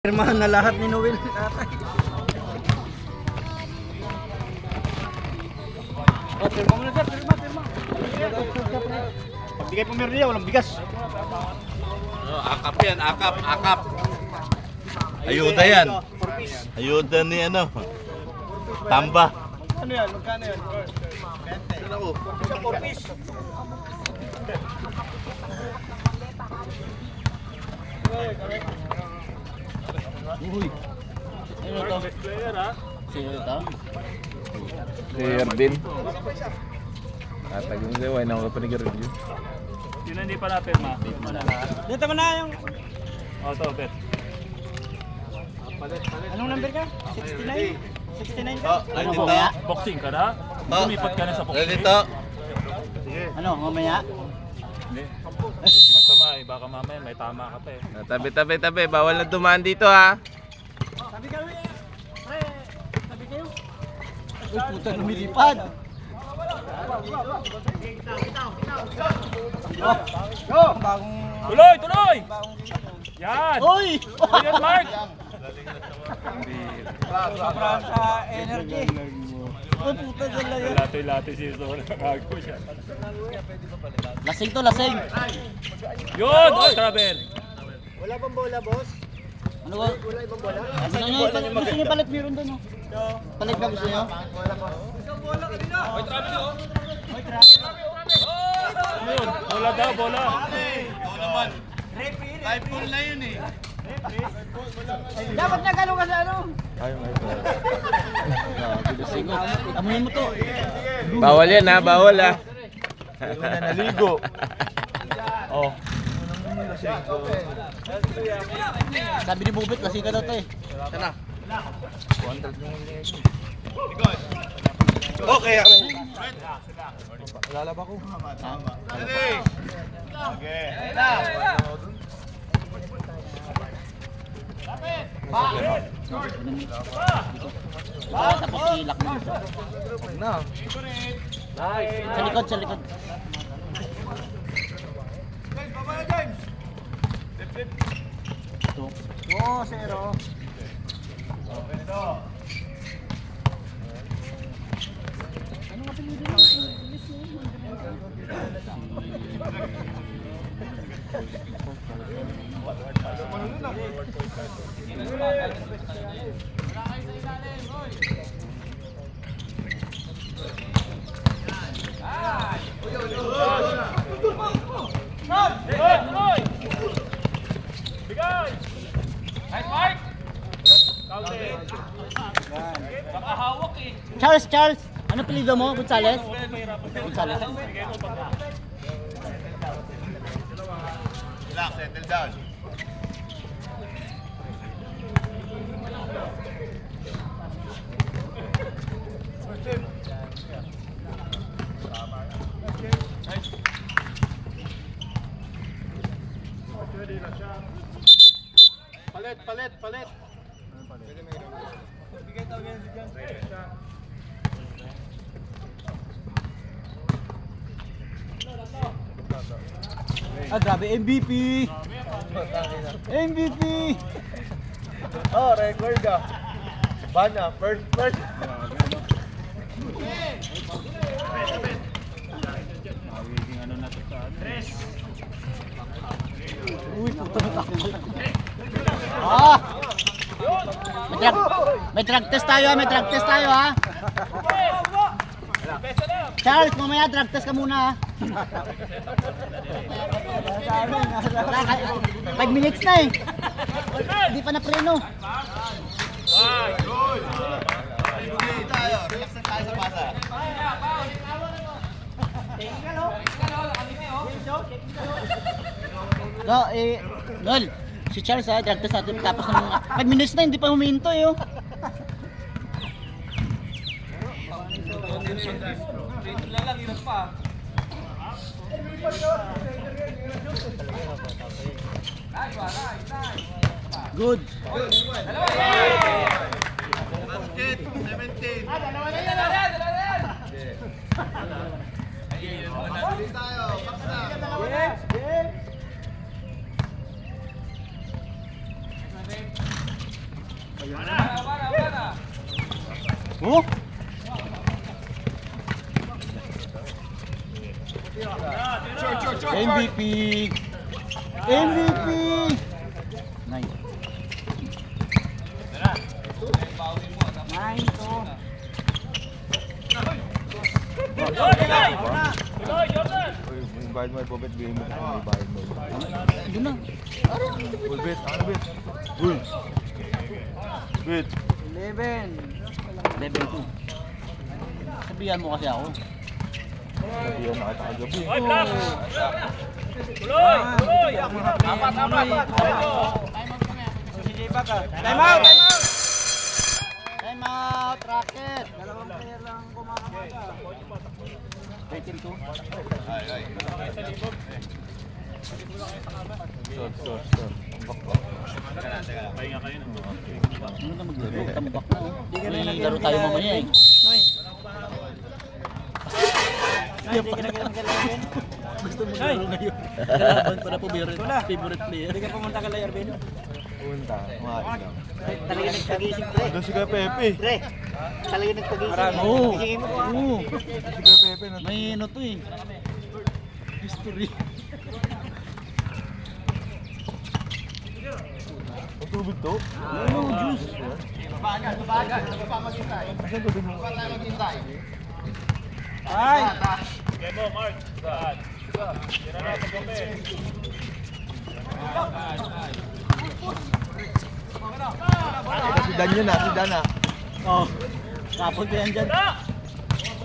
Pirmahan na lahat ni Noel. Oh, pirma mo na sir, pirma. Pagbigay po meron niya, walang bigas. Akap yan, akap. Ayuda yan. Ayuda ni ano. Tamba. Ano yan? Magkano yan? 20. Ako. Isa 4 piece. Uy. Ano to? Sino to? Si Ervin. Atag yung dewa, na ako panigireview. Yun hindi pa na-pirma. Dito mo na yung... O, to, bet. Anong number ka? 69? 69 ka? Oh, Ano dito. ba? Boxing ka na? Oh. Lumipat ka na sa boxing. Dito. Ano, mamaya? Hindi. Masama eh. Baka mamaya may tama ka pa eh. Tabi. Bawal na dumaan dito ha. Sabi kami sabi kayo. Uy, puta, lumilipad. Go! Bagong... Tuloy! Yan! Uy! Yan, Mark! Sobrang sa energy. Uy, puta, dyan lang yan. Latoy si Sol. Nakago siya. Lasing to, lasing. Yun! Oh, travel! Wala bang bola, boss? Ano ba? Wala ibang bola? Gusto niyo palit meron doon, oh. Palit ba gusto niyo? Yun! Bola daw, bola! Typhoon na yun eh. Dapat na gano'n ka sa ano? Ay, may Sige, amuhin mo to. bawal yan ha, bawal ha. Naligo. Oh. Sabi ni Bubit, lasing ka daw to eh. Okay. Lalaba ko. Okay. Tapos ilak mo dito. Na. Sa likod. Ito. Oo, zero. Ano nga pinili mo? Tuloy! Bigay! Nice, Mark! Counting! Baka hawak eh. Charles! Ano pilido mo? Gonzales? Gonzales. Relax, settle down. Palit. Ah, grabe, MVP! MVP! Oh, record ah. Bana, first. Uy, puta na takbo. Ah! May drug test tayo ha. Charles, mamaya drug test ka muna ha. 5 minutes na eh. Hindi pa na preno. Relax na tayo sa pasa. Go, Nol, si Charles ha, drug test natin tapos ng 5 minutes na, hindi pa huminto eh. Oh. Good. Basket, 17. Yes. Oh! MVP! MVP! Nice. 9-2. Bayad mo, Bobet, bigyan mo na bayad mo. Yun na. Full bet, ano bet? Uy! Bet! 11. 11-2. Sabihan mo kasi ako. Sabihan na kita kagabi. Time out! Time out! Rocket! Dalawang player lang kumakabaga. 13-2. Short. Pahinga kayo na. Ano na maglaro? Tambak na. May laro tayo mamaya eh. Gusto mo laro ngayon. Kalaban para po favorite player. Hindi ka pumunta ka layer, Ben? Punta, kumain lang. Talaga nagpagising, pre. Doon si Kuya Pepe. Pre, talaga nagpagising. Oo. Oo. Si Kuya Pepe na. May ano to eh. History. Ang tubig to? Oo, juice. Asan tubig mo? Ay! Game mo, Mark. Saan? Tira na sa gabi. Si Dan yun si Dan ah. Oh. Kapag yan dyan.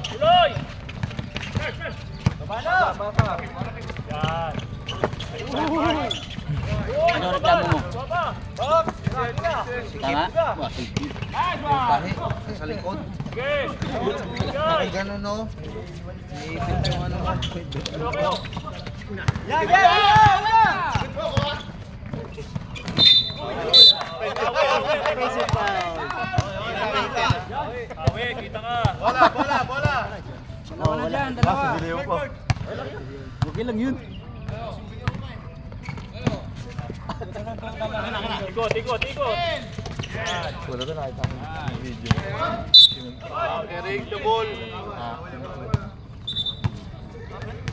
Tuloy! Ano reklamo mo? Tama? Wah, sige. Tahi, sa likod. Okay! Ay, gano'n no? Iipit yung ano. Awe, kita ka! Dalawa na dyan, dalawa. Sa video pa. Okay lang yun. Ikot! Wala na nakita ko yung video. Eric, the ball.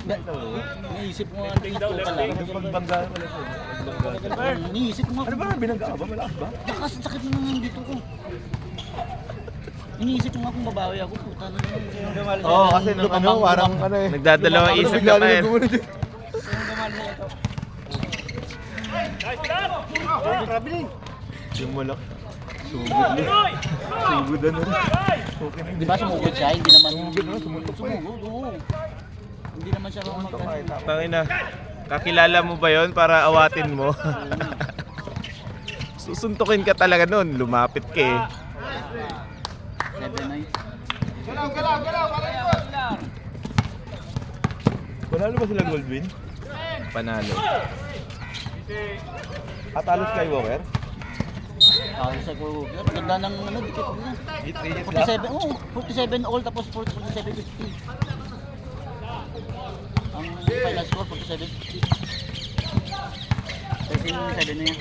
Naisip mo ang ito ka lang. Pagbangga pala siya. Naisip mo. Ano ba nga binangga ka ba? Malakas ba? Lakas, sakit na naman dito ko. Iniisip mo nga kung babawi ako. Puta na yun. Oo, kasi nung ano, parang ano eh. Nagdadalawang isip Bigla na na kayo. gumunod eh. Yung malak. Sugod na. Sugod na nun. Di ba sumugod siya? Hindi naman sumugod. Oo. Hindi naman siya magkano. Tangina. Kakilala mo ba yon para awatin mo? Susuntukin ka talaga nun. Lumapit ka eh. 7-9. Panalo ba sila Goldwyn? Panalo. At talo Skywalker? Sa ko. Ganda ng ano, dikit na. 47. Oo, 47 all tapos 47-50. Ang final score 47-50. 13-7 na yan.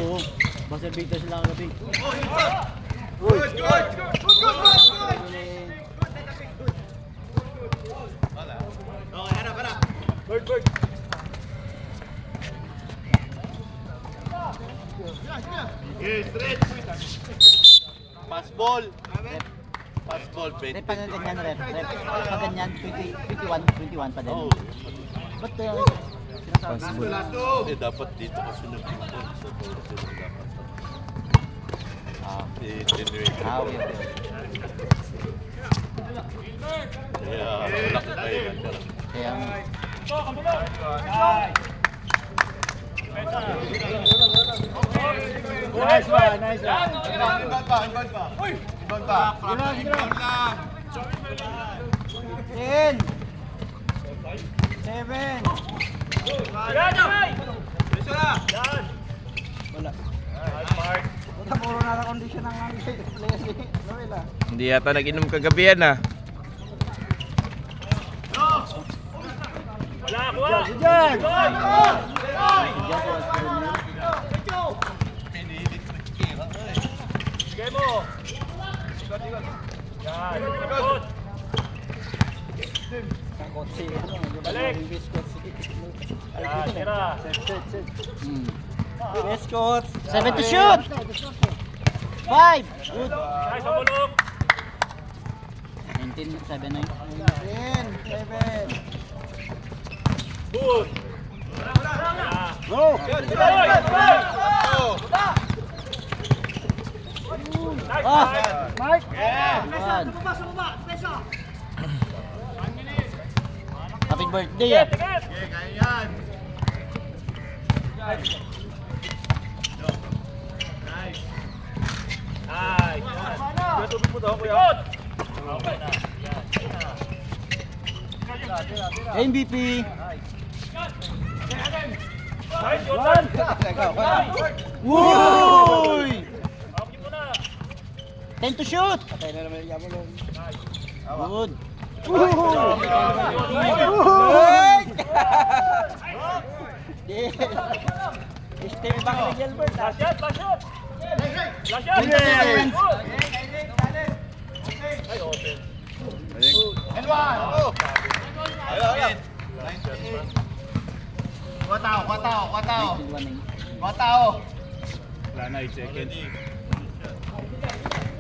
Oo. Buzzer beater sila kagabi. Pass ball. Pass ball, Rep pa nga ganyan, rep. Pag ganyan, 21 pa din. Ba't sinasabi? Dapat dito kasunod dito sa ball. I-generate. Okay. Kaya wala ka tayo yan. Kaya nice one. Inbound pa. 10 7 Wala. Puro na condition ng player. Hindi yata nag-inom kagabi yan ah. si ano, Balik. yung biscuit. Yan, tira. Biscuit. 7 to shoot. 5. Good. Nice, sa bulok. 19, 7 na yun. 7. Good. Go! Nice, Ah! Mike. Yan. Happy birthday ah. Ticket. Nice. Kuya, tubig mo daw, kuya. Good. Okay na. Yan. MVP. Nice, Jordan. Uy! Okay mo na. 10 to shoot. Good. Stay back ni Gilbert. Last shot, last shot. Last shot. Good. Good. Ay, open. Wala na, i-second.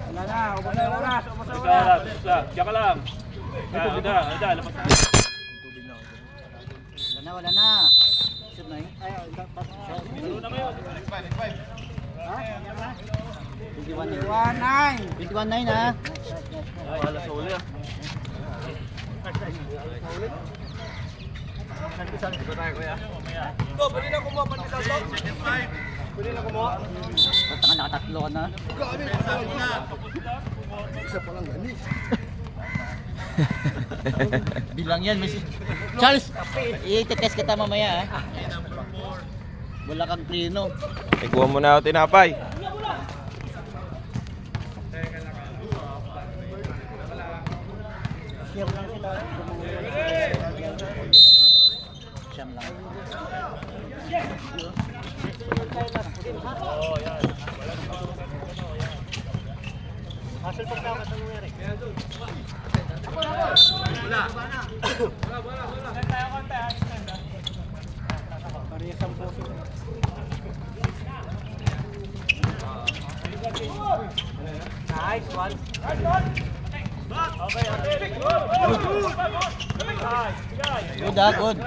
Wala na. Isa lang. Diyan ka lang. Ada, lapas na. Wala na. Shoot na yun. Lalo na kayo. 21-9 ha. Wala sa uli ah. Basta ka nakatatlo ka na. Bilang yan, Miss. Charles, i-test kita mamaya ha. Wala kang prino. Ikuha mo na ako tinapay. Siyam lang. Good ha, good.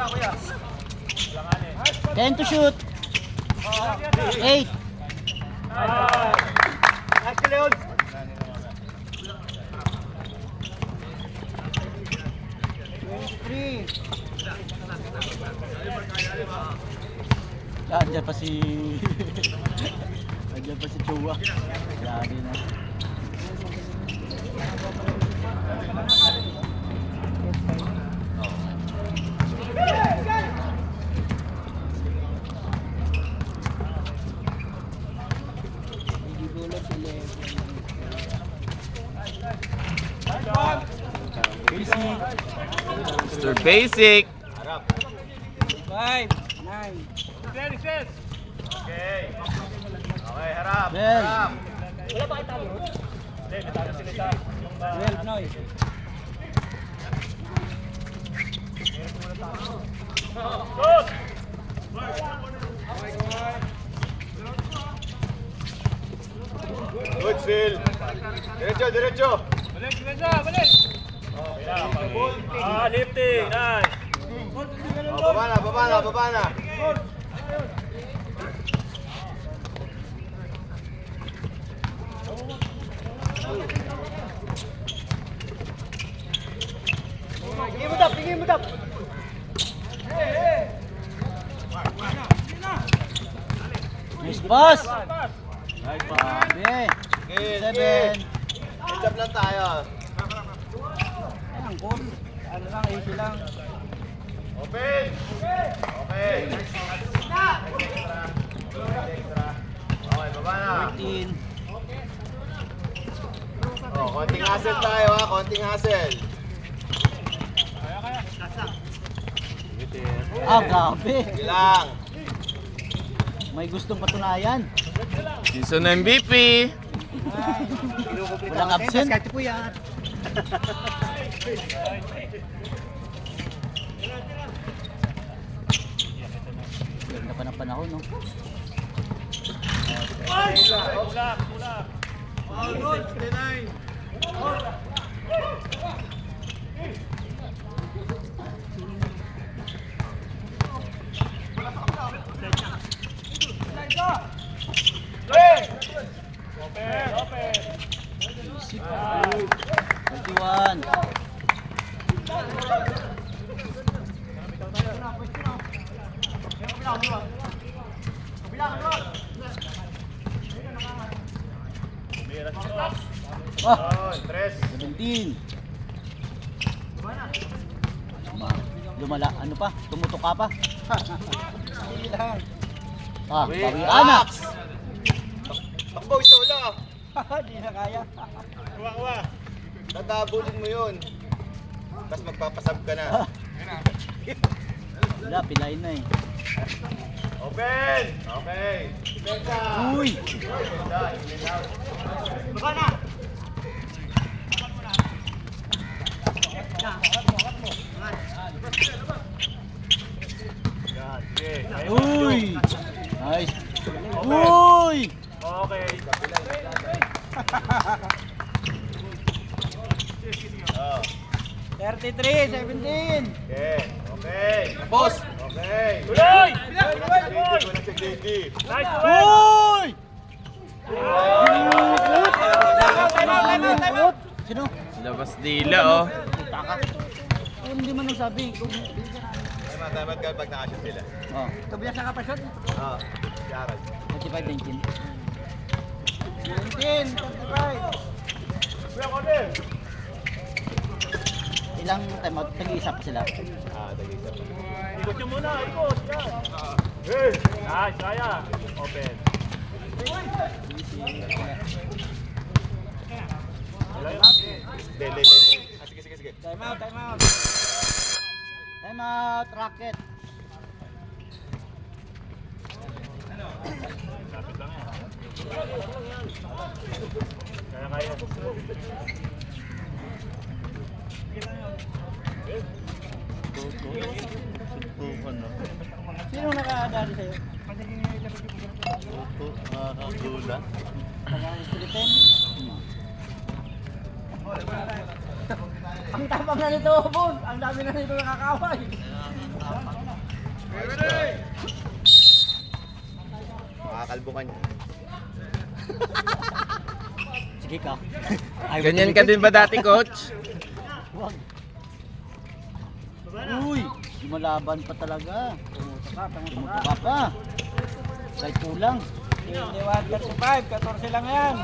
10 to shoot. 8. Andiyan pa si Andiyan pa si Chua. Grabe na. Mr. Basic. 5, 9. Defense. Okay. Okay, harap. Bell. Wala ba kayo talo? Hindi, may talo sila sa yung 12, Noy. Shoot! Good, Phil. Diretso. Balik! Lifting. Nice. Baba na. Tingin mo dap. Nice pass. Grabe. 7. Ketchup lang tayo. Ayan, cool. Ano lang, easy lang. Open. Okay. Okay, baba na. 14. Konting hustle tayo ha, konting hustle. Ah, grabe. Lang. May gustong patunayan. Season MVP. Walang absent. Ganda pa ng panahon, no? Isip. 21. Ah, 17. Lumala, ano pa? Tumutok ka pa? Ah, bawi anak. Takbo, isa wala. Hindi na kaya. Tatabulin mo yun. Tapos magpapasab ka na. Wala, pilain na eh. Open! Okay. Defensa! Uy! Uy! Nice! Uy! Okay. Oh. 33, 17! Okay. Okay. Boss! Okay. Tuloy! Ko na si JD. Nice to win! Uy! Sino? Labas dila, oh. Kung hindi man nagsabi. Ay, matamat ka pag nakashoot sila. Oh. Tobias na ka pa shot? Oo. Si Arad. 35, 19. 19, 35. Ilang time out? Nag-iisa pa sila. Tag-isa. Ikot nyo muna, ikot. Yan. Nice, kaya. Open. Dele. Sige. Time out, time out. Time out, Rocket. Lapit lang yan. Kaya. Sino nakadali sa'yo? Nakakagula. Philippine? Ang tapang na nito, Bon. Ang dami na nito nakakaway. Makakalbukan niya. Sige ka. Ganyan ka din ba dati, coach? Wag. Uy, lumalaban pa talaga. Tumuto ka pa. Kahit kulang. Hindi 1 versus 5, 14 lang yan.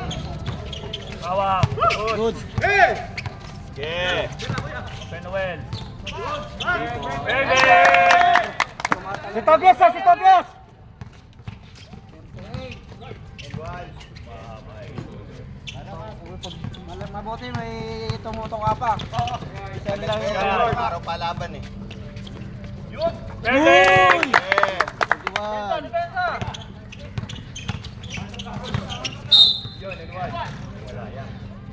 Bawa. Good. Okay. Open well. Baby! Si Tobias, si Tobias! Mabuti may tumuto ka pa. Isa lang yung Araw palaban eh. Baby! Okay. 21.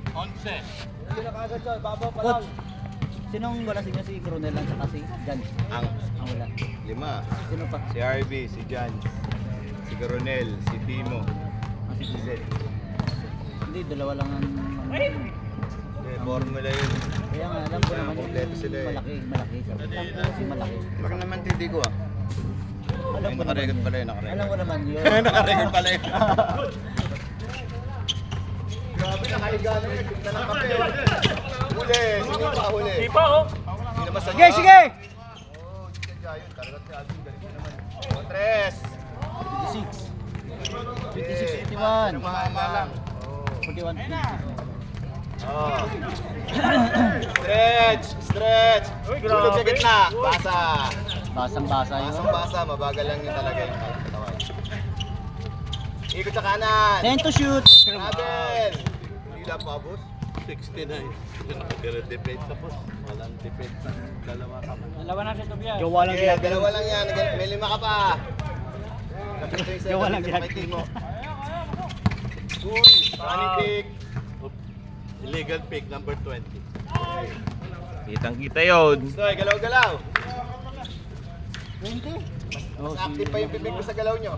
Coach, sinong wala siya si Coronel lang sa si Jan? Ang Ang wala. 5. Sino pa? Si RB, si Jan, si Coronel, si Timo, Ang si si Zed. Hindi, dalawa lang ang Okay, formula yun. kaya nga, alam ko naman Kompleto sila eh. malaki. Alam ko kasi malaki. Baka naman hindi ko ah. Alam ko naman Nakarecord yun. pala yun, nakarecord. Alam ko naman yun. Nakarecord pala yun. Grabe, nakahiga na yun. Tignan ng kape. Huli, sino pa huli? Di pa, oh. Hindi naman sadya. Sige, sige! Oo, hindi sadya yun. Talagang si Alvin, galing naman. O, Tres. 56. 51. Tumama lang. 41. Oh. Stretch. Uy, grabe. Tulog sa gitna. Basa. Basang-basa yun. Basang-basa, mabagal lang yun talaga yung katawan. Ikot sa kanan. 10 to shoot. Travel. Hindi lang pa, boss. 69. Pero depensa, boss. Walang depensa. Dalawa ka pa. Dalawa na si Tobias. Gawa lang Okay, dalawa lang yan. May 5 ka pa. Gawa lang ginagawa. ginagawa. Uy, running pick. Illegal pick, number 20. Kitang-kita yun. Stoy, galaw-galaw. 20? Oh, Mas active pa yung bibig ko sa galaw nyo.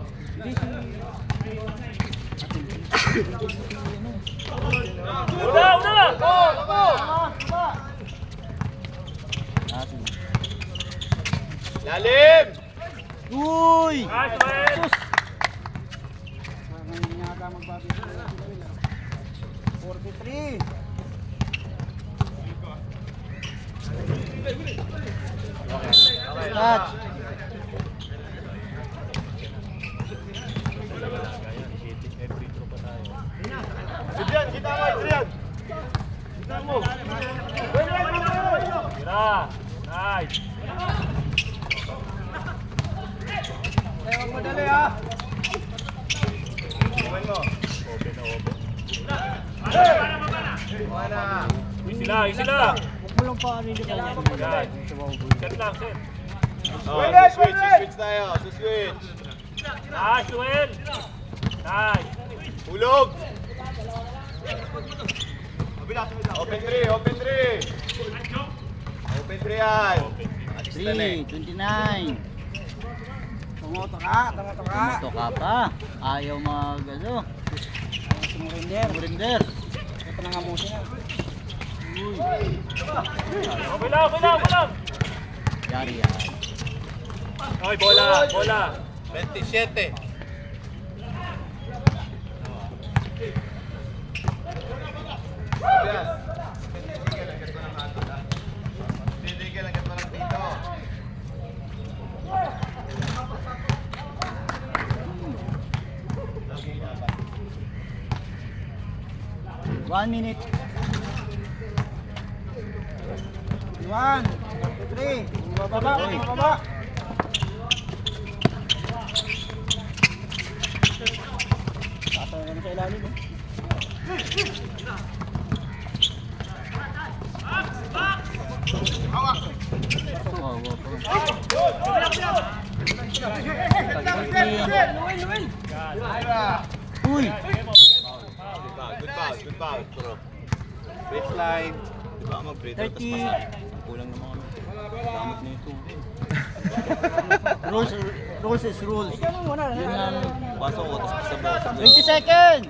Una! Lalim! Uy! Nice, Joel! Sus! Hindi nga ata magbabit. 43. Touch. Adrian, kita mo, Adrian! Kita mo! Tira! Nice! Huwag madali ha! Kumain mo. Mana? Easy lang! Huwag mo lang paano yung Guys, set lang, set. Oh, switch tayo. Switch. Nice, Joel! Nice! Hulog! Open 3, open 3! Open 3 yan! 3, 29. Tumoto ka. Tumoto ka pa. Ayaw ano. Sumurinder. Ito na nga mo siya. Uy. Okay lang! Yari yan. Okay, bola! 27. Yes. Titigil ang gato ng dito. One minute. 1, 3. Baba. Tatay na sa ilalim. Uy! Good foul, bro. Baseline. Di ba mag-breather? 30. Kulang naman kami. Gamit na ito. Rules is rules. Yun lang. Pasok ko, tapos sa boss. 20 seconds!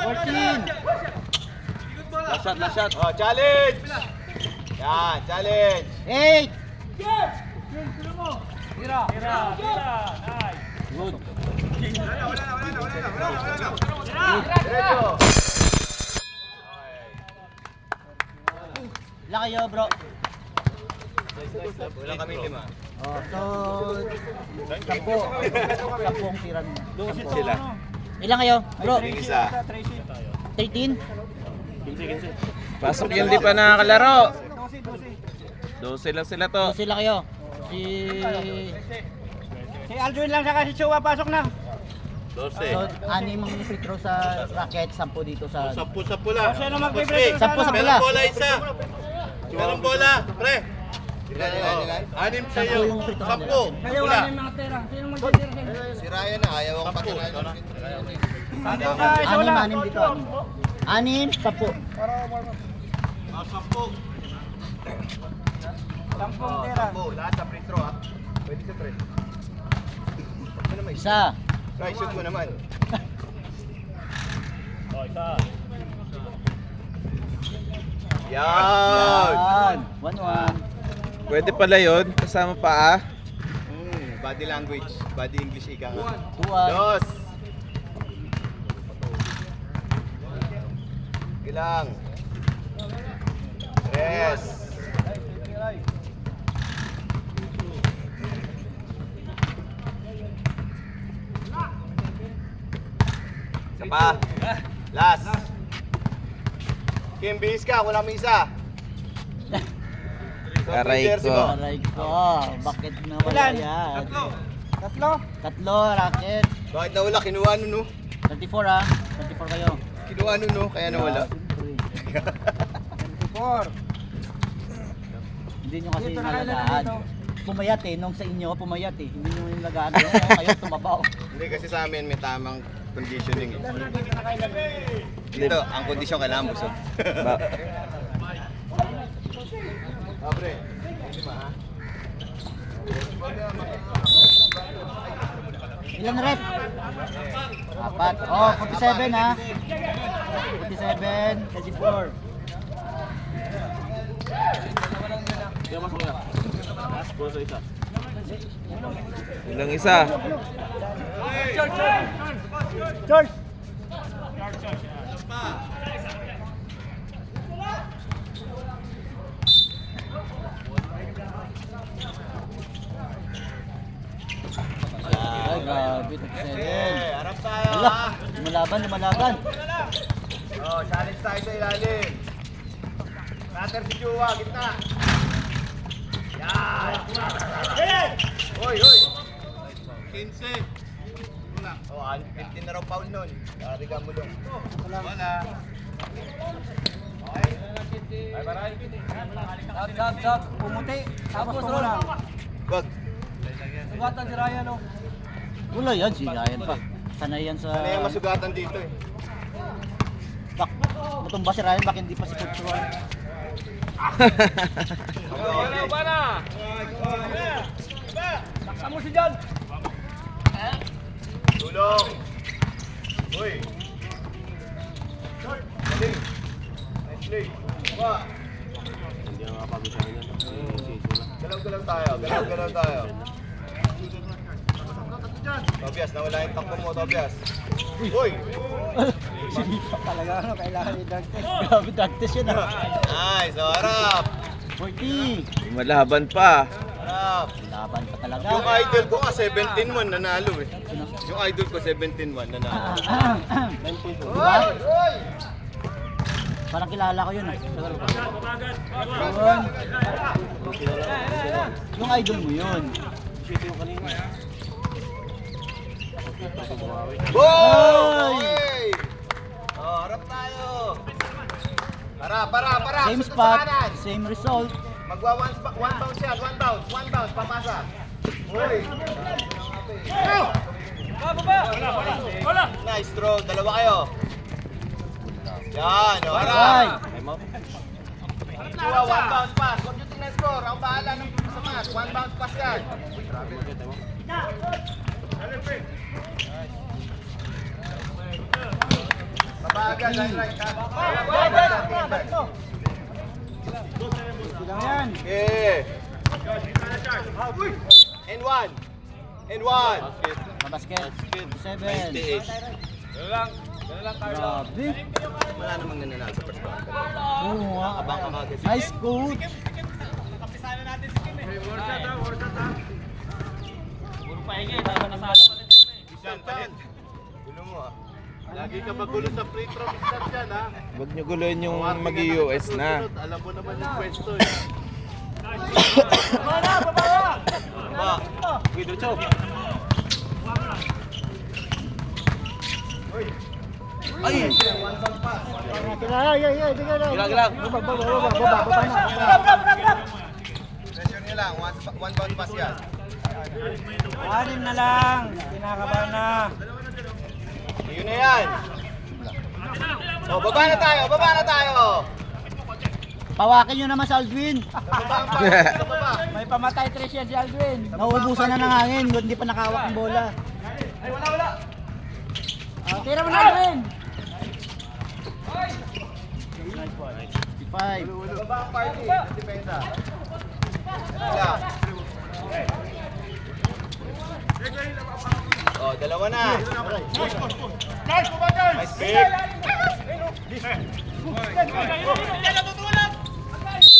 14! Last shot. Oh, challenge! Yan, challenge! 8! Tira! Nice! Good. Diretso! Ilan kayo, bro? Wala kami 5. Oh, so... 10 ang tira nyo. Sila. Ilan kayo, bro? Yung isa. 13? Pasok yung di pa nakakalaro. 12 lang sila to. So sila kayo. Si Aldrin lang saka si Chua pasok na. 12. So, 6 ang free throw sa racket, 10 dito sa... 10 lang. Sino mag-free throw sa Meron bola? bola isa. Meron bola, pre. Anim sa iyo. 10. Bola. Si Ryan na, ayaw ang patirayan. 6 dito. 6, 10. 10. 10 tira. Lahat sa free throw ha. Pwede sa pre. Isa. Try shoot mo naman. Oh, isa! Yan. 1-1. Pwede pala yun, kasama pa Body language, body English ika nga. 2-1. Dos. Ilang. Tres. Isa pa. Last. Kim, bihis ka. Wala may isa. Aray Jersey ko. mo. Aray ko. Bakit nawala yan? Tatlo, racket. Bakit nawala? Kinuha no? 34 ah. 34 kayo. Kinuha no? Kaya nawala. 34. Hindi nyo kasi nalagaan. Pumayat eh. Nung sa inyo, pumayat eh. Hindi nyo yung lagaan. Kayo tumabaw. Hindi kasi sa amin may tamang conditioning eh. Dito, ang kondisyon kailangan busog. Ba- Pre, 5 ha? Ilan rep? 4. Oh, 47 ha. 47, 34. Kaya masok na. Go sa isa. Ilang isa? George! Ay, grabe, 37. Harap tayo Wala, ha. lumalaban. Oh, challenge tayo sa ilalim. Cutter si Chua, gitna. Yan. Hoy, hoy. 15. Oh, 15 na raw foul nun. Kariga mo lang. Wala. Dab, pumuti. Tapos lang. Wag. Sugatan si Ryan, oh. Wala yan, si Ryan pa. Sanay yan sa... Ano yung masugatan dito eh? Bak, matumba si Ryan, bak hindi pa si Coach Juan. Saksa mo si John! Tulong. Hoy. Galing. Nice play. Ba. Hindi na makapagod sa akin yan. Galaw-galaw tayo. Galaw-galaw tayo. Tobias, nawala yung takbo mo, Tobias. Hoy! Sinipa talaga, ano, kailangan ni Dantes. Grabe, Dantes yun, ah. Nice, so harap. 40. Malaban pa. Harap. Laban pa talaga. Yung idol ko nga 17-1 nanalo eh. Yung idol ko 17-1 nanalo. Diba? Parang kilala ko yun, ah. Yun. Yung idol mo yun. Boy! Oh, harap tayo. Harap. Same Sunod sa spot, kanan. same result. Magwa one bounce yan, one bounce, papasa. Hoy. Nice throw, dalawa kayo. Yan, oh, Ay! harap. Chua, one bounce pass. Huwag nyo tingnan score. Ang bahala ng sa match. One bounce pass yan. Babaga, right, ha? Lang yan. Okay. And one. Mabasket. 7. 98. Grabe. Wala namang nananalo sa first round. Oo nga. Abang ka agad. Nice coach. Gulo mo, ha? Lagi ka magulo sa free throw start dyan, ha? Huwag nyo guluhin yung mag-US na. Alam mo naman yung pwesto, eh. Ba? Ay! Pressure nyo lang. One bounce pass yan. Anim na lang. Kinakabahan na. Yun na yan. So, baba na tayo. Pawakin nyo naman si Aldwin. Baba ang pass. Sa baba. May pamatay tres yan si Aldwin. Nauubusan na ng hangin. Hindi pa nakawak ng bola. Ay, wala. Tira mo na Aldwin. 55. Baba ang party. Depensa. Wala. Oh, dalawa na. Nice pick.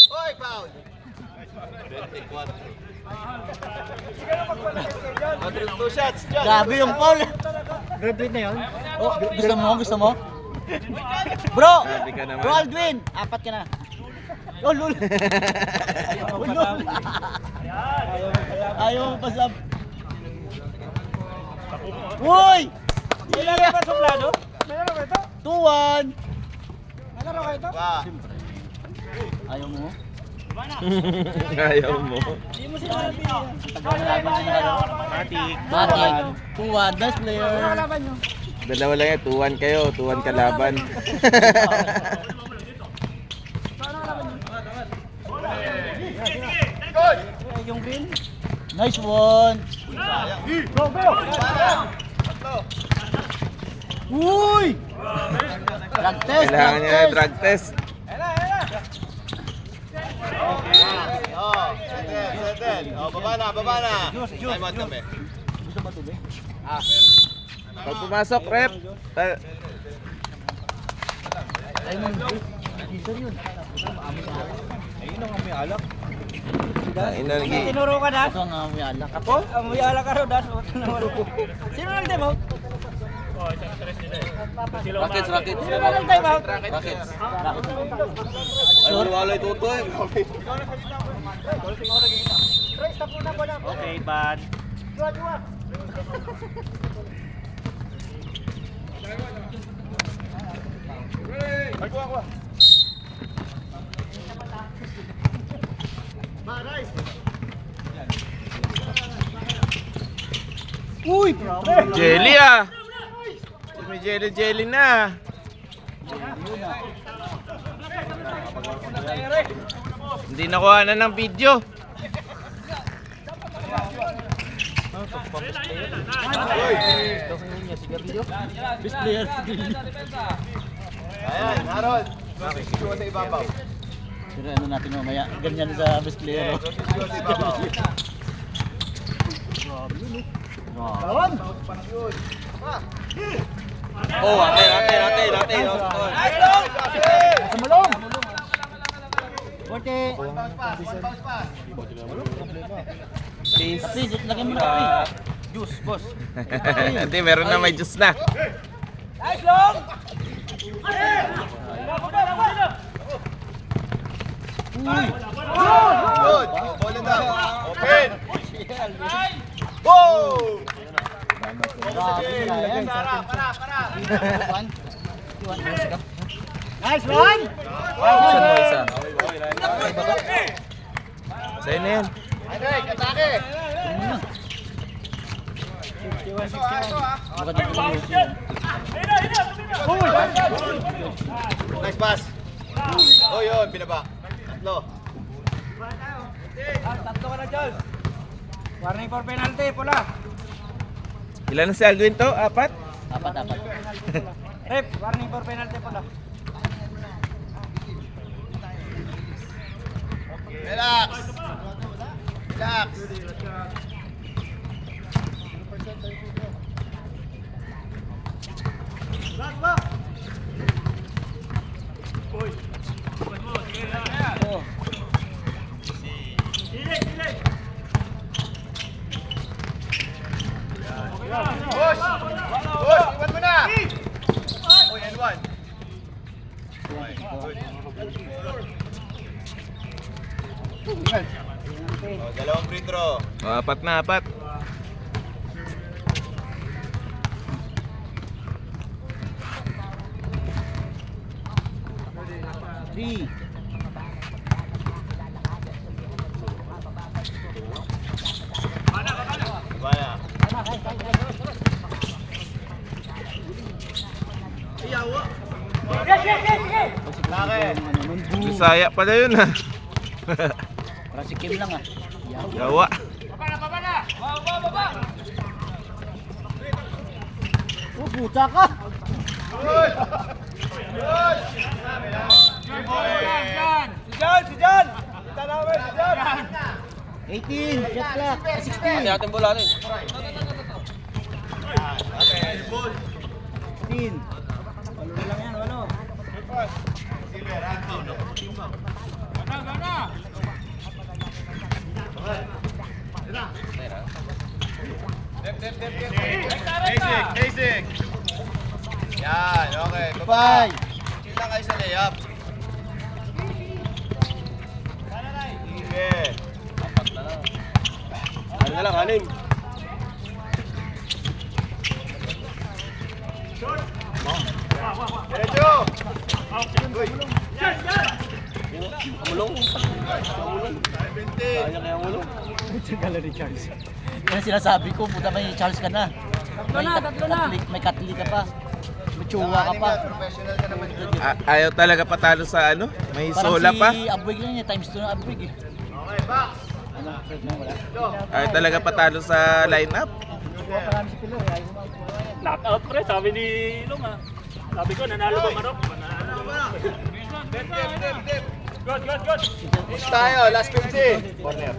Hoy, foul. 24. Two shots, John. Grabe yung foul. Graduate na yun. Oh, gusto mo? Bro! Grabe ka naman. Bro Aldwin! 4 ka na. Oh, lul! Ayaw mo pa sab. Uy! Ilan ba suplado? Meron ba ito? 2-1. Meron ba ito? Ba. Ayaw mo? Ayaw mo. Hindi mo sinabi. Matik. 2-1. Best player. Dalawa lang yan. 2-1 kayo. 2-1 kalaban. Yung green? Nice one. Tatlo. Uy! Drug test, Kailangan niya ng drug test. Oh, settle. Oh, baba na. Time out kami. Gusto ba tubig? Pag pumasok, rep. Raymond, season yun. Tinuro ka na? Ito ang amoy alak. Ako? Amoy alak ka rin, Das. Sino nag-time out? Rockets. Sino ba nag-time out? Rockets. Sure? Wala ito eh. Okay, bad. Uy! Jelly ah! May jelly na. Hindi nakuha na ng video. Best player. Ayan, Harold. Sisigawan sa ibabaw. Pero ano natin mamaya, ganyan sa best player. Sisigawan sa ibabaw. Lawan! Oh, ate. Sa malong! Forte! Tapi, lagyan mo na kape. Juice, boss. Hindi, meron na may juice na. Uy! Good. Ball and down. Open. Boom! Grabe na yan. Para. Nice one! Isa mo isa. Sa'yo na yan. Hendrik, atake. Magandang ulos yun. Nice pass. Oh, yun. Binaba. Tatlo. Tatlo ka na dyan. Warning for penalty, pula. Ilan na si Alduin to? Apat? Apat. Rep, warning for penalty, pula. Relax. Push! Iwan mo na! Oh, and one. Oh, dalawang free throw. Oh, apat na. 3. Bana. Laki. Bisaya pala yun ah. Para si Kim lang ah. Yawa. Oh, puta ka! Si John! Kita namin, si John! 18, shot clock, 16. ating bola rin. 16. Walo lang yan, walo. Basic. Yan, okay. Bye. Chill lang kayo sa layup. Sige. Ano na lang, anim. Diretso! Uy! Mulong. Kaya kaya mulong. Gallery Charles. Yan ang sinasabi ko, puta may Charles ka na. Tatlo na. May Catholic ka pa. May tsuwa ka pa. Professional ka naman. Ayaw talaga patalo sa ano? May Parang sola pa. si Abwig lang niya, times 2 ng Abwig eh. Okay, back. Ang Ay talaga patalo sa lineup. Knockout pre, sabi ni Ilong ah. Sabi ko, nanalo ba Marok? Nanalo. Good. Push tayo, last 50. Corner.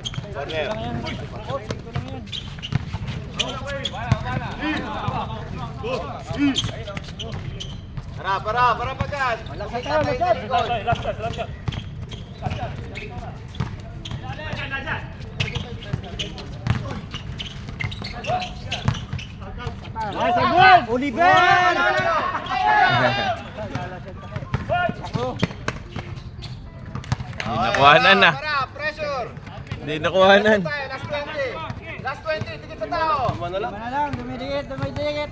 Harap agad. Last shot. Oliver! Hindi nakuhanan na. Harap, pressure. Hindi nakuhanan. Tayo, last 20, tigit sa tao. Lima na lang, dumidikit,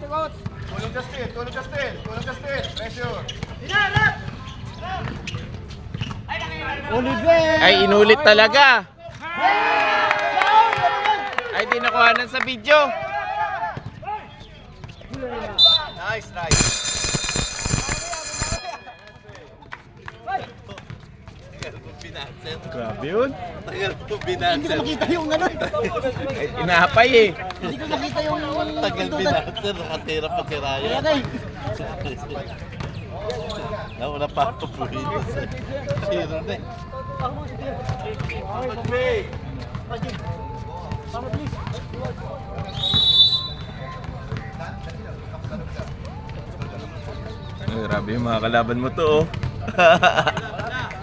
coach. Tulong Justin. Pressure. Oliver! Ay inulit talaga. Ay di nakuhanan sa video. Nice. Grabe yun. Tagal ko binanser. Nakita yung ano. Ay, inapay eh. Hindi ko nakita yung... Tagal binanser. Nakatira pa si Ryan. Kaya tayo. Wala pa ako po dito. Zero na eh. Ay, grabe yung mga kalaban mo to oh.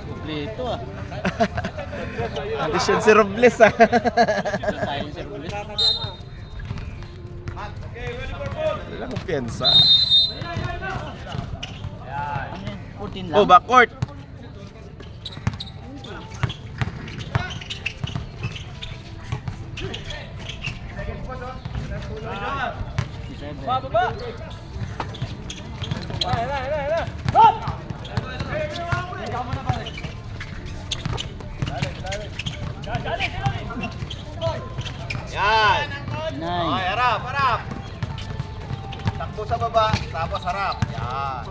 Kompleto ah. Addition si Robles ah. Tayo si Rulis. Wala kumpiyansa. 14 lang. Oh, backcourt. Baba! Yan. Nice. Okay, harap. Takbo sa baba, tapos harap. Yan.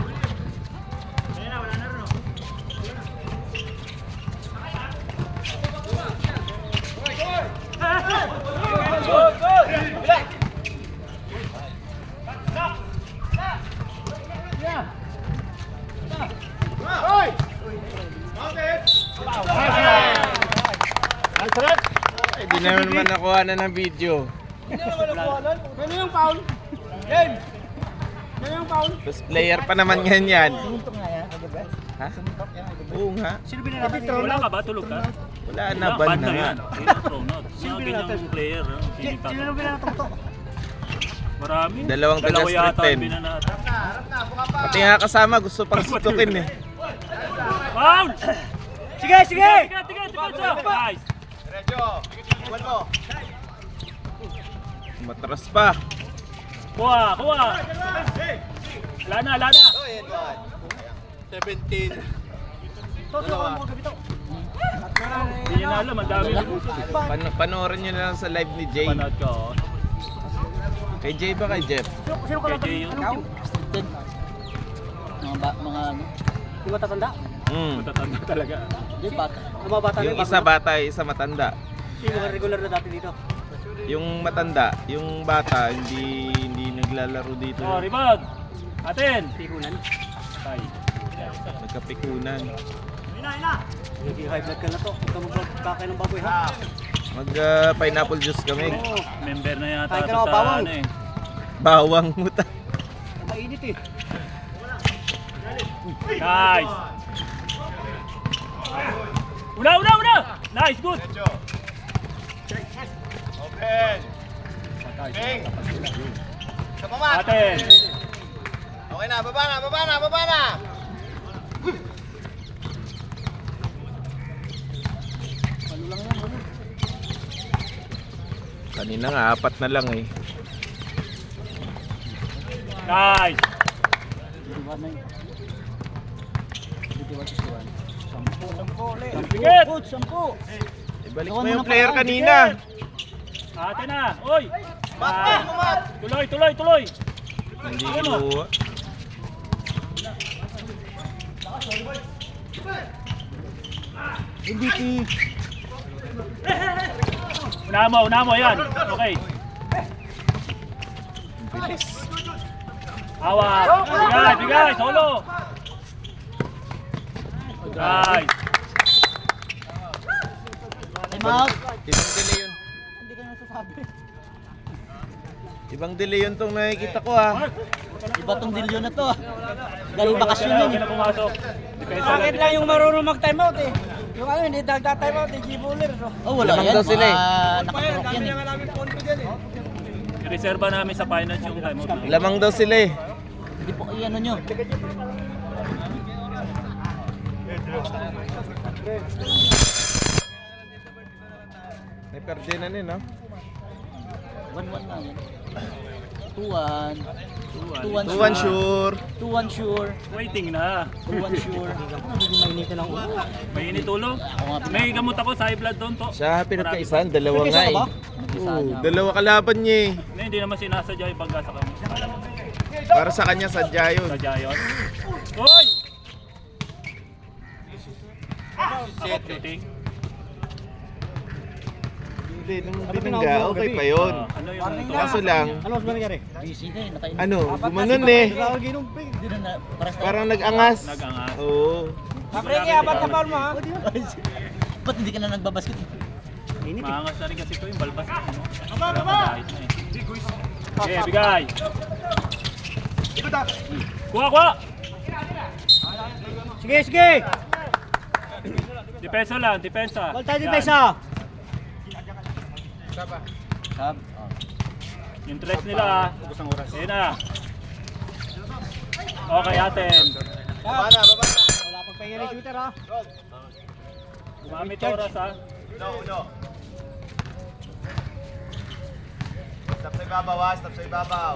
Ay, di naman nakuha na ng video. Ano yung foul? Game! Ano yung foul? Tapos player pa naman yan. Sinuntok nga yan, kagabi. Ha? Sinuntok yan, kagabi. Oo nga. Sino binanapit? Wala ka ba? Tulog ka? Wala na, ban na nga. Throw not. Mga ganyang player. Sino binanapit to? Marami. Dalawang Dalawa taga yata Street 10. ang binanata. Pati nga kasama, gusto pang sutukin eh. Foul! Sige! Nice. Diretso. Iwan mo. Matras pa. Kuha. Lana. Go ahead, one. 17. Hindi niya na alam, ang dami. Panoorin nyo na lang sa live ni Jay. Panood ka, oh. Kay Jay ba kay Jeff? Kay Jay yun. Mga ano? Di ba tatanda? Matatanda talaga. Di bata. Mga bata Yung isa bata, isa matanda. Yung mga regular na dati dito. Yung matanda, yung bata, hindi naglalaro dito. Oh, rebound. Atin. Pikunan. Tay. Nagkapikunan. Hindi high blood ka na to. Huwag ka magkakay ng baboy ha. Mag pineapple juice kami. Member na yata Ay, ito ka na, sa bawang. ano eh. Bawang muta. Mainit eh. Nice. Una. Nice, good. Diretso. Open. Ping. Sa pamat. Atin. Okay na, baba na. Kanina nga, 4 na lang eh. Nice. Pikit. Ibalik mo yung player kanina. Atin na. Oy. Mat. Tuloy. Hindi kinuha. MVP. Una mo, yan. Okay. Bilis. Awat. Bigay, solo. Guys. Time out. Ibang delay yun. Hindi ka nasasabi. Ibang delay yun tong nakikita ko ah. Iba tong dilyo na to. Galing bakasyon yun. Okay na pumasok. Depensa Bakit lang yung marunong mag-time out eh? Yung ano, hindi nagta-time out, eh, G-Bowler. So. Oh, wala Lamang yan. daw sila eh. Nakaturok yan eh. Reserva namin sa finals yung time out. Lamang daw sila eh. Hindi po, ano nyo. May perdinan eh, no? 1-1 na yan. 2-1. 2-1 sure. 2-1 sure. Waiting na. 2-1 sure. Mainit ulo. May gamot ako sa high blood doon to. Siya pinagkaisan, dalawa nga eh. Isa Oo, niya. dalawa kalaban niya eh. Hindi naman sinasadya yung bangga sa kanya. Para sa kanya sadya yun. Sadya yun. Hoy! Shooting. Hindi, nung binangga, okay pa yun. Ano yung Kaso lang, Ano mas ba nangyari? Busy na eh. Nakain. ano, gumanon eh. Hindi na paras tayo. Parang nag-angas. Nag-angas. Oo. Kapreki, apat na foul mo ha? Ba't hindi ka na nagbabasket? Maangas na rin kasi ito yung balbas. Baba! Okay, bigay. Kuha! Sige! Depensa lang, depensa. Ball tayo din Yan. pesa! Sab. Oh. Yung tres nila. Ayun na. Okay, atin. Baba na. Wala pang pahinga ng shooter ha? Gumamit oras ha. Uno. Stop sa ibabaw ha. Stop sa ibabaw.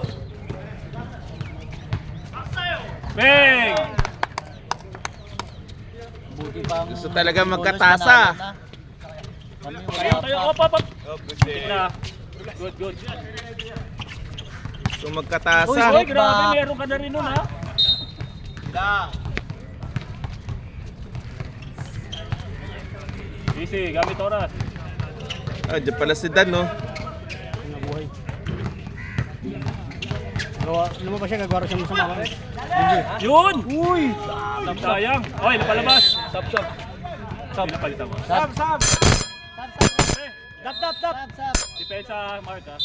Bang! Buti pa ang... Gusto talaga magkatasa. Tayo. Op. Oh, good Tik day. na. Good. Gusto magkatasa. Uy, grabe, meron ka na rin nun ha. Lang. Easy, gamit oras. Ah, dyan pala si Dan, no? Lumabas siya, gagawara siya sa mama. Yun! Uy! Sayang. Okay, napalabas. Stop. Pinapalitan mo. Sab. Sab! Dap! Sab. Depensa, Mark ha.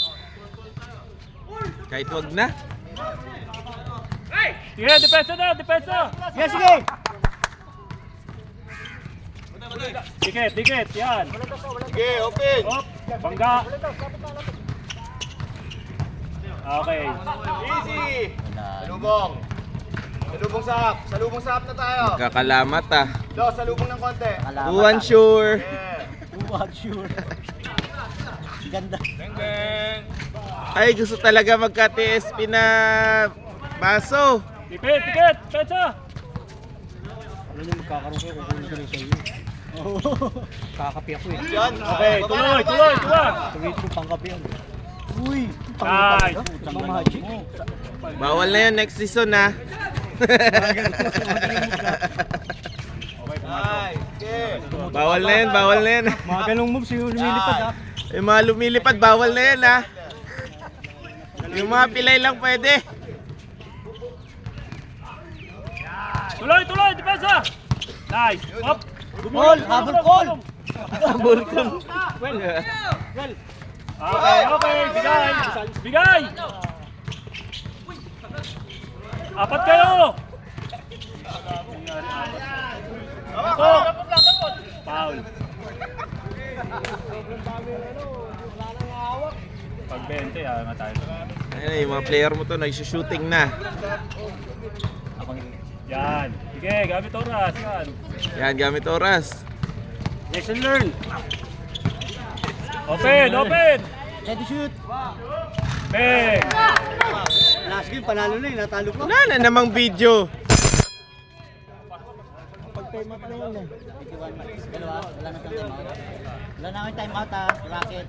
Kahit wag na. Sige, depensa! Sige! Dikit, yan. Sige, open. Op, bangga. Okay. Easy. Salubong. Salubong sahap na tayo. Kakalamat ah. Do, salubong ng konti. 2-1 sure. Yeah. 2-1 sure. Ganda. Ay, gusto talaga magka-TSP na baso. Dikit, depensa. Ano yung magkakaroon kayo kung kunin ko rin sa iyo? Kakapi ako eh. Yan. Okay, tuloy. Tawid ko pangkapi yan. Uy. Nice. Pang magic. Bawal na yun next season ah. Nice. Okay. Bawal na yan. Mga ganong moves yung lumilipad ha. Yung mga lumilipad, bawal na yan ah. Yung mga pilay lang pwede. Tuloy, depensa. Nice. Up. Call. Habol call. Bulkon. Okay. Bigay. Apat kayo. Ako. Foul. Pag 20, nga tayo. Ayun, yung mga player mo to, nag-shooting na. Yan. Sige, gamit oras. Yan. Yan, gamit oras. Lesson learned. Open. Ready shoot. Bang. Last game, panalo na eh. Natalo pa. Wala na namang video. Dalawa. Wala na time out. Wala na time out ha. Rocket.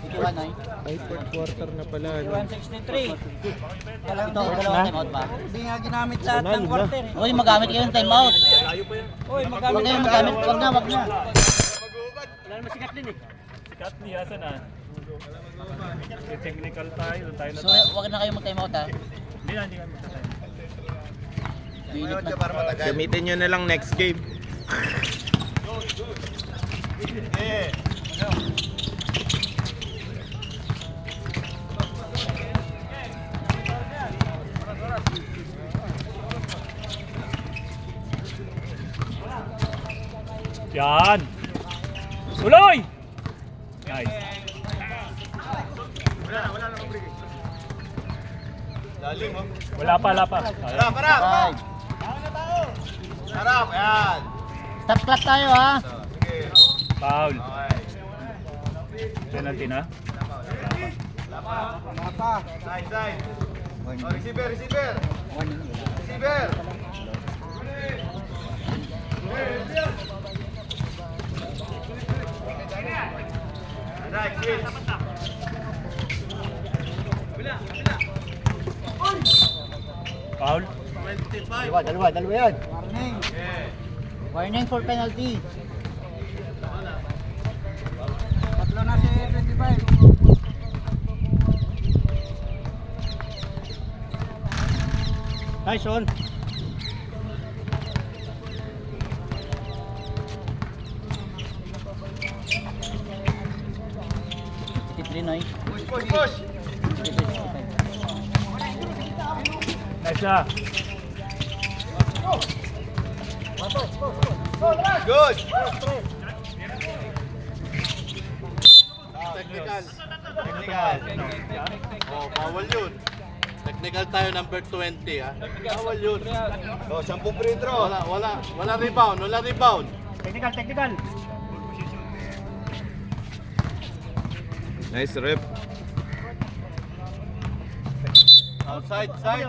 81 ay. Ay, fourth quarter na pala. No? 163. Ito, dalawa time out ba? Hindi nga ginamit lahat ng quarter eh. Uy, magamit kayo ng time out. Uy, Huwag magamit kayong magamit. Wag na. Wala naman sikat din eh. Sikat ni Hasan ah. Technical tayo, doon tayo na So, tayo. wag na kayo mag-time out ha. Hindi na tayo. Minute na. Para matagal. Gamitin nyo na lang next game. Yan! Tuloy! Nice. Lalim, oh. Wala pa. Harap, harap! Five. Harap, yan. Stop clock tayo ha. Sige. Foul. Okay. Penalty na. Side, side. Oh, receiver, receiver. Receiver. Right, switch. Foul. Dalawa yan. Warning. Warning for penalty. Tatlo na si 25. Nice on. Noy. Push, push, push. Nice na. Good. Technical. Technical. Oh, bawal yun. Technical tayo number 20 ha. Bawal yun. Oh, 10 free throw. Wala rebound, wala rebound. Technical. Nice rep. Outside, side.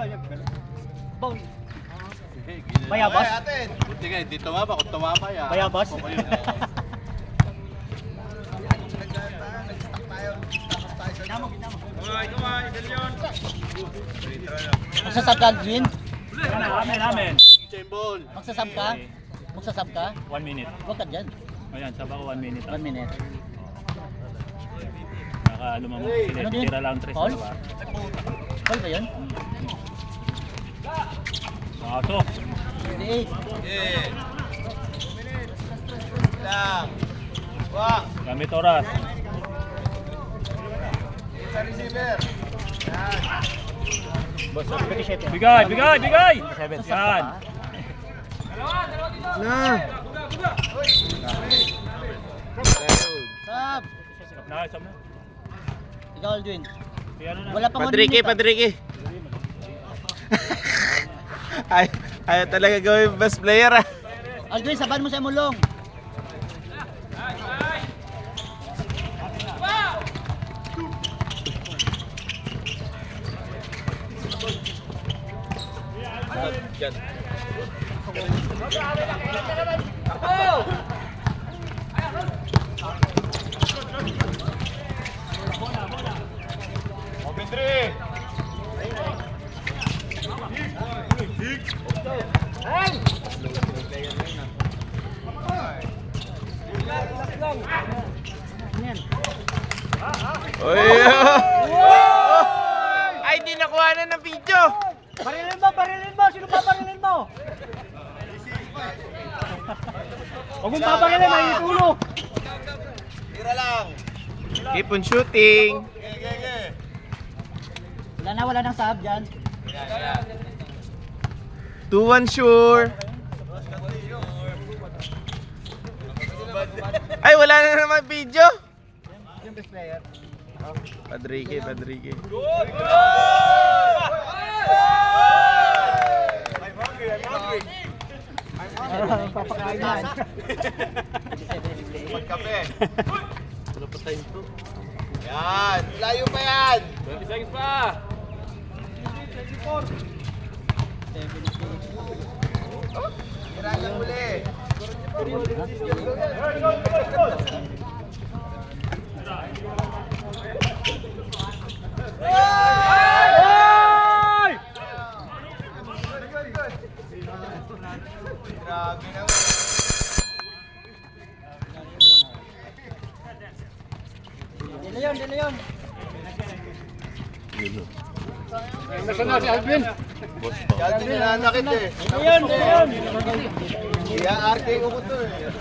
Bayabas? Okay, atin. Buti nga, hindi tumama. Kung tumama yan. Bayabas? Okay yun. Magsasab ka, Alvin? Amen. Chain ball. Magsasab ka? Magsasab ka? 1 minute. Huwag ka dyan. Ayan, saba ko 1 minute. 1 minute. Lumamang sila. Ano din? Tira lang 3 Foul? sa baba. Foul ba yun? Pasok. 38. Yeah. Lang. Wak. Gamit oras. Sa receiver. Yan. Bigay! Magsasab Yan. ka? Na! Sab! Stop na, stop na. Ikaw, Alvin. Di ano na. Wala pang 1 Padriki, minute. Padriki. Ayaw talaga gawin best player ah. Alvin, saban mo sa mulong. Open three. Oy! Ay, di nakuha na ng video. Barilin mo! Sino paparilin mo? Huwag mong paparilin, may itulo! Tira lang. Keep on shooting. Okay. Wala nang sab dyan. 2-1 sure. Ay, wala na naman video. Yung best player. Padriki. Papakain yan. Magkape. Wala pa time to. Yan. Layo pa yan. 20 seconds pa! Tira lang uli. Grabe naman. Dili. yun, di na yun. Yun o. Nasaan na si Alvin? Boss pa. Kaldi nananakit eh. Di na yun, di na yun. I-RKO ko to eh.